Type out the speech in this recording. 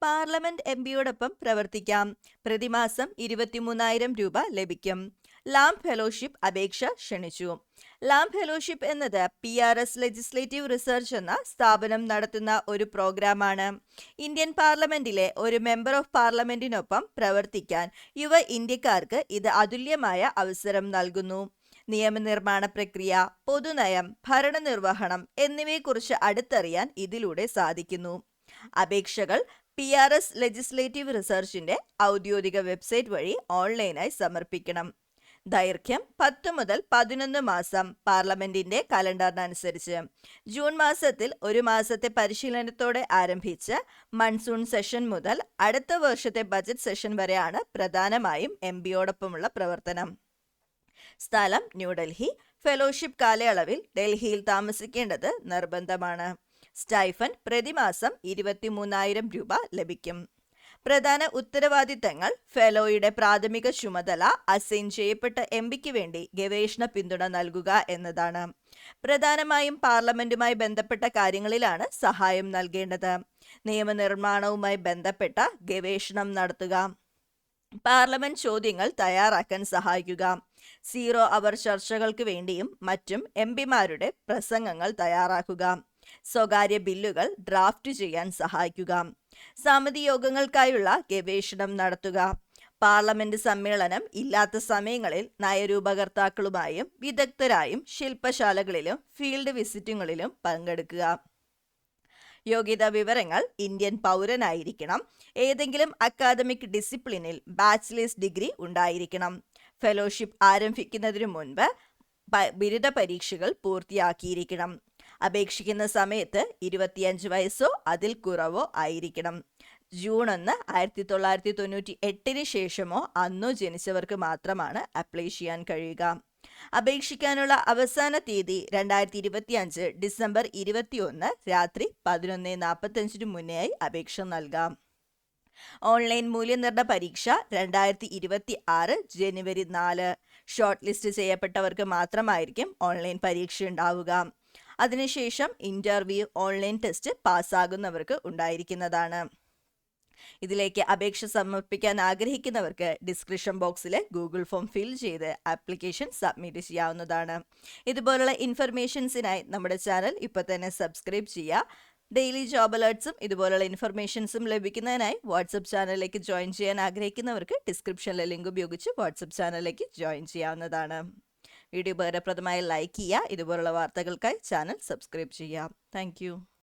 Parliament എംപിയോടൊപ്പം പ്രവർത്തിക്കാം. പ്രതിമാസം 23,000 രൂപ ലഭിക്കും. ലാം ഫെലോഷിപ്പ് അപേക്ഷ ക്ഷണിച്ചു. ലാം ഫെലോഷിപ്പ് എന്നത് PRS ലെജിസ്ലേറ്റീവ് റിസർച്ച് എന്ന സ്ഥാപനം നടത്തുന്ന ഒരു പ്രോഗ്രാമാണ്. ഇന്ത്യൻ പാർലമെന്റിലെ ഒരു മെമ്പർ ഓഫ് പാർലമെന്റിനൊപ്പം പ്രവർത്തിക്കാൻ യുവ ഇന്ത്യക്കാർക്ക് ഇത് അതുല്യമായ അവസരം നൽകുന്നു. നിയമനിർമ്മാണ പ്രക്രിയ, പൊതുനയം, ഭരണനിർവഹണം എന്നിവയെക്കുറിച്ച് അടുത്തറിയാൻ ഇതിലൂടെ സാധിക്കുന്നു. അപേക്ഷകൾ PRS ലെജിസ്ലേറ്റീവ് റിസർച്ചിന്റെ ഔദ്യോഗിക വെബ്സൈറ്റ് വഴി ഓൺലൈനായി സമർപ്പിക്കണം. ദൈർഘ്യം 10 മുതൽ 11 മാസം പാർലമെന്റിന്റെ കലണ്ടറിനനുസരിച്ച്. ജൂൺ മാസത്തിൽ ഒരു മാസത്തെ പരിശീലനത്തോടെ ആരംഭിച്ച് മൺസൂൺ സെഷൻ മുതൽ അടുത്ത വർഷത്തെ ബജറ്റ് സെഷൻ വരെയാണ് പ്രധാനമായും MPയോടൊപ്പമുള്ള പ്രവർത്തനം. സ്ഥലം ന്യൂഡൽഹി. ഫെലോഷിപ്പ് കാലയളവിൽ ഡൽഹിയിൽ താമസിക്കേണ്ടത് നിർബന്ധമാണ്. സ്റ്റൈഫൻ പ്രതിമാസം 23,000 രൂപ ലഭിക്കും. പ്രധാന ഉത്തരവാദിത്തങ്ങൾ: ഫെലോയുടെ പ്രാഥമിക ചുമതല അസൈൻ ചെയ്യപ്പെട്ട MPക്ക് വേണ്ടി ഗവേഷണ പിന്തുണ നൽകുക എന്നതാണ്. പ്രധാനമായും പാർലമെന്റുമായി ബന്ധപ്പെട്ട കാര്യങ്ങളിലാണ് സഹായം നൽകേണ്ടത്. നിയമനിർമ്മാണവുമായി ബന്ധപ്പെട്ട ഗവേഷണം നടത്തുക. പാർലമെന്റ് ചോദ്യങ്ങൾ തയ്യാറാക്കാൻ സഹായിക്കുക. 0 അവർ ചർച്ചകൾക്ക് വേണ്ടിയും മറ്റും MPമാരുടെ പ്രസംഗങ്ങൾ തയ്യാറാക്കുക. സ്വകാര്യ ബില്ലുകൾ ഡ്രാഫ്റ്റ് ചെയ്യാൻ സഹായിക്കുക. സമിതി യോഗങ്ങൾക്കായുള്ള ഗവേഷണം നടത്തുക. പാർലമെന്റ് സമ്മേളനം ഇല്ലാത്ത സമയങ്ങളിൽ നയരൂപകർത്താക്കളുമായും വിദഗ്ധരായും ശില്പശാലകളിലും ഫീൽഡ് വിസിറ്റുകളിലും പങ്കെടുക്കുക. യോഗ്യതാ വിവരങ്ങൾ: ഇന്ത്യൻ പൗരനായിരിക്കണം. ഏതെങ്കിലും അക്കാദമിക് ഡിസിപ്ലിനിൽ ബാച്ചിലേഴ്സ് ഡിഗ്രി ഉണ്ടായിരിക്കണം. ഫെലോഷിപ്പ് ആരംഭിക്കുന്നതിനു മുൻപ് ബിരുദ പരീക്ഷകൾ പൂർത്തിയാക്കിയിരിക്കണം. അപേക്ഷിക്കുന്ന സമയത്ത് 25 വയസ്സോ അതിൽ കുറവോ ആയിരിക്കണം. ജൂൺ 1, 1998 ശേഷമോ അന്നോ ജനിച്ചവർക്ക് മാത്രമാണ് അപ്ലൈ ചെയ്യാൻ കഴിയുക. അപേക്ഷിക്കാനുള്ള അവസാന തീയതി 2025 ഡിസംബർ 21 രാത്രി 11:45 മുന്നേയായി അപേക്ഷ നൽകാം. ഓൺലൈൻ മൂല്യനിർണ്ണയ പരീക്ഷ 2026 ജനുവരി 4. ഷോർട്ട് ലിസ്റ്റ് ചെയ്യപ്പെട്ടവർക്ക് മാത്രമായിരിക്കും ഓൺലൈൻ പരീക്ഷ ഉണ്ടാവുക. അതിനുശേഷം ഇന്റർവ്യൂ, ഓൺലൈൻ ടെസ്റ്റ് പാസ്സാകുന്നവർക്ക് ഉണ്ടായിരിക്കുന്നതാണ്. ഇതിലേക്ക് അപേക്ഷ സമർപ്പിക്കാൻ ആഗ്രഹിക്കുന്നവർക്ക് ഡിസ്ക്രിപ്ഷൻ ബോക്സിലെ ഗൂഗിൾ ഫോം ഫിൽ ചെയ്ത് ആപ്ലിക്കേഷൻ സബ്മിറ്റ് ചെയ്യാവുന്നതാണ്. ഇതുപോലുള്ള ഇൻഫർമേഷൻസിനായി നമ്മുടെ ചാനൽ ഇപ്പോൾ തന്നെ സബ്സ്ക്രൈബ് ചെയ്യുക. ഡെയിലി ജോബ് അലേർട്ട്സും ഇതുപോലുള്ള ഇൻഫർമേഷൻസും ലഭിക്കുന്നതിനായി വാട്സപ്പ് ചാനലിലേക്ക് ജോയിൻ ചെയ്യാൻ ആഗ്രഹിക്കുന്നവർക്ക് ഡിസ്ക്രിപ്ഷനിലെ ലിങ്ക് ഉപയോഗിച്ച് വാട്സപ്പ് ചാനലിലേക്ക് ജോയിൻ ചെയ്യാവുന്നതാണ്. വീഡിയോ ഉപകാരപ്രദമായി ലൈക്ക് ചെയ്യുക. ഇതുപോലുള്ള വാർത്തകൾക്കായി ചാനൽ സബ്സ്ക്രൈബ് ചെയ്യുക. താങ്ക്